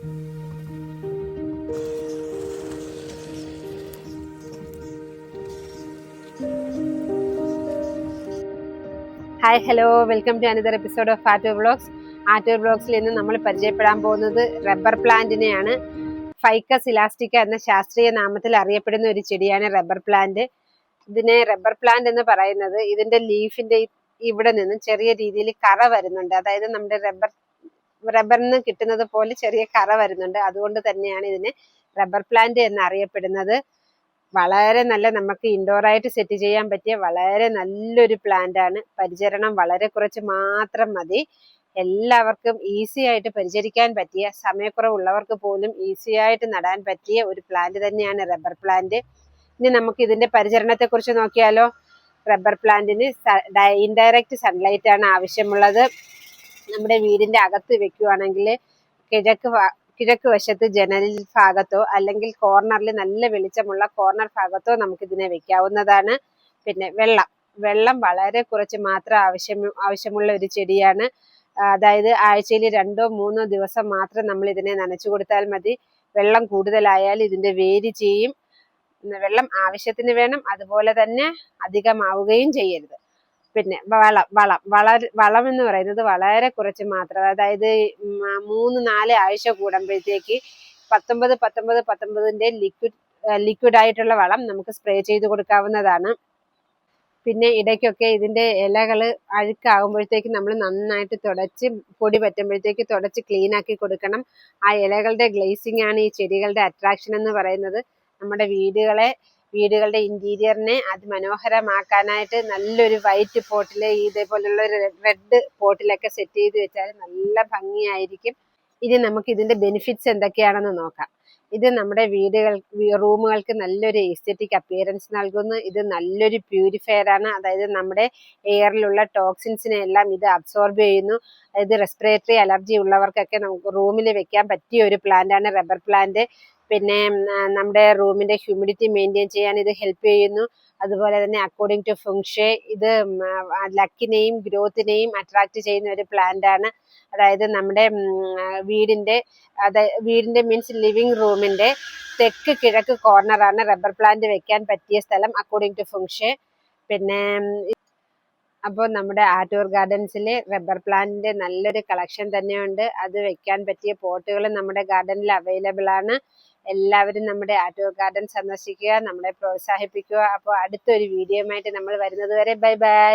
Hi hello, welcome to another episode of Attoor vlogs. Attoor വ്ളോഗ്സിൽ ഇന്ന് നമ്മൾ പരിചയപ്പെടാൻ പോകുന്നത് റബ്ബർ പ്ലാന്റിനെയാണ്. ഫൈക്കസ് ഇലാസ്റ്റിക്ക എന്ന ശാസ്ത്രീയ നാമത്തിൽ അറിയപ്പെടുന്ന ഒരു ചെടിയാണ് റബ്ബർ പ്ലാന്റ്. ഇതിനെ റബ്ബർ പ്ലാന്റ് എന്ന് പറയുന്നത് ഇതിന്റെ ലീഫിന്റെ ഇവിടെ നിന്ന് ചെറിയ രീതിയിൽ കറ വരുന്നുണ്ട്. അതായത് നമ്മുടെ റബ്ബറിന് കിട്ടുന്നത് പോലെ ചെറിയ കറ വരുന്നുണ്ട്. അതുകൊണ്ട് തന്നെയാണ് ഇതിനെ റബ്ബർ പ്ലാന്റ് എന്ന് അറിയപ്പെടുന്നത്. വളരെ നല്ല, നമുക്ക് ഇൻഡോർ ആയിട്ട് സെറ്റ് ചെയ്യാൻ പറ്റിയ വളരെ നല്ലൊരു പ്ലാന്റ് ആണ്. പരിചരണം വളരെ കുറച്ച് മാത്രം മതി. എല്ലാവർക്കും ഈസി ആയിട്ട് പരിചരിക്കാൻ പറ്റിയ, സമയക്കുറവുള്ളവർക്ക് പോലും ഈസി ആയിട്ട് നടാൻ പറ്റിയ ഒരു പ്ലാന്റ് തന്നെയാണ് റബ്ബർ പ്ലാന്റ്. ഇനി നമുക്ക് ഇതിന്റെ പരിചരണത്തെ കുറിച്ച് നോക്കിയാലോ. റബ്ബർ പ്ലാന്റിന് ഇൻഡയറക്റ്റ് സൺലൈറ്റ് ആണ് ആവശ്യമുള്ളത്. നമ്മുടെ വീടിന്റെ അകത്ത് വെക്കുകയാണെങ്കിൽ കിഴക്ക് വശത്ത് ജനൽ ഭാഗത്തോ അല്ലെങ്കിൽ കോർണറിൽ നല്ല വെളിച്ചമുള്ള കോർണർ ഭാഗത്തോ നമുക്ക് ഇതിനെ വെക്കാവുന്നതാണ്. പിന്നെ വെള്ളം വളരെ കുറച്ച് മാത്രം ആവശ്യമുള്ള ഒരു ചെടിയാണ്. അതായത് ആഴ്ചയിൽ 2-3 ദിവസം മാത്രം നമ്മൾ ഇതിനെ നനച്ചു കൊടുത്താൽ മതി. വെള്ളം കൂടുതലായാൽ ഇതിന്റെ വേര് ചെയ്യും. വെള്ളം ആവശ്യത്തിന് വേണം, അതുപോലെ തന്നെ അധികമാവുകയും ചെയ്യരുത്. പിന്നെ വളം എന്ന് പറയുന്നത് വളരെ കുറച്ച് മാത്രം. അതായത് 3-4 ആഴ്ച കൂടുമ്പോഴത്തേക്ക് 19-19-19 ലിക്വിഡ് ആയിട്ടുള്ള വളം നമുക്ക് സ്പ്രേ ചെയ്ത് കൊടുക്കാവുന്നതാണ്. പിന്നെ ഇടയ്ക്കൊക്കെ ഇതിന്റെ ഇലകൾ അഴുക്കാകുമ്പോഴത്തേക്ക് നമ്മൾ നന്നായിട്ട് പൊടി പറ്റുമ്പോഴത്തേക്ക് തുടച്ച് ക്ലീൻ ആക്കി കൊടുക്കണം. ആ ഇലകളുടെ ഗ്ലേസിംഗ് ആണ് ഈ ചെടികളുടെ അട്രാക്ഷൻ എന്ന് പറയുന്നത്. നമ്മുടെ വീടുകളുടെ ഇന്റീരിയറിനെ അതിമനോഹരമാക്കാനായിട്ട് നല്ലൊരു വൈറ്റ് പോട്ടിൽ, ഇതേപോലുള്ള ഒരു റെഡ് പോട്ടിലൊക്കെ സെറ്റ് ചെയ്ത് വെച്ചാൽ നല്ല ഭംഗിയായിരിക്കും. ഇനി നമുക്ക് ഇതിന്റെ ബെനിഫിറ്റ്സ് എന്തൊക്കെയാണെന്ന് നോക്കാം. ഇത് നമ്മുടെ റൂമുകൾക്ക് നല്ലൊരു എസ്തെറ്റിക് അപ്പിയറൻസ് നൽകുന്നു. ഇത് നല്ലൊരു പ്യൂരിഫയർ ആണ്. അതായത് നമ്മുടെ എയറിലുള്ള ടോക്സിൻസിനെ എല്ലാം ഇത് അബ്സോർബ് ചെയ്യുന്നു. അതായത് റെസ്പിറേറ്ററി അലർജി ഉള്ളവർക്കൊക്കെ നമുക്ക് റൂമിൽ വെക്കാൻ പറ്റിയ ഒരു പ്ലാന്റ് ആണ് റബ്ബർ പ്ലാന്റ്. പിന്നെ നമ്മുടെ റൂമിന്റെ ഹ്യൂമിഡിറ്റി മെയിൻറ്റെയിൻ ചെയ്യാൻ ഇത് ഹെൽപ്പ് ചെയ്യുന്നു. അതുപോലെ തന്നെ അക്കോർഡിംഗ് ടു ഫെങ്ഷെ ഇത് ലക്കിനെയും ഗ്രോത്തിനെയും അട്രാക്ട് ചെയ്യുന്ന ഒരു പ്ലാന്റ് ആണ്. അതായത് നമ്മുടെ വീടിന്റെ മീൻസ് ലിവിംഗ് റൂമിന്റെ തെക്ക് കിഴക്ക് കോർണറാണ് റബ്ബർ പ്ലാന്റ് വെക്കാൻ പറ്റിയ സ്ഥലം അക്കോർഡിംഗ് ടു ഫെങ്ഷെ. പിന്നെ അപ്പോൾ നമ്മുടെ ആറ്റൂർ ഗാർഡൻസിലെ റബ്ബർ പ്ലാന്റിന്റെ നല്ലൊരു കളക്ഷൻ തന്നെയുണ്ട്. അത് വെക്കാൻ പറ്റിയ പോട്ടുകൾ നമ്മുടെ ഗാർഡനിൽ അവൈലബിൾ ആണ്. എല്ലാവരും നമ്മുടെ ആറ്റൂർ ഗാർഡൻ സന്ദർശിക്കുക, നമ്മളെ പ്രോത്സാഹിപ്പിക്കുക. അപ്പോൾ അടുത്തൊരു വീഡിയോയുമായിട്ട് നമ്മൾ വരുന്നത് വരെ ബൈ ബൈ.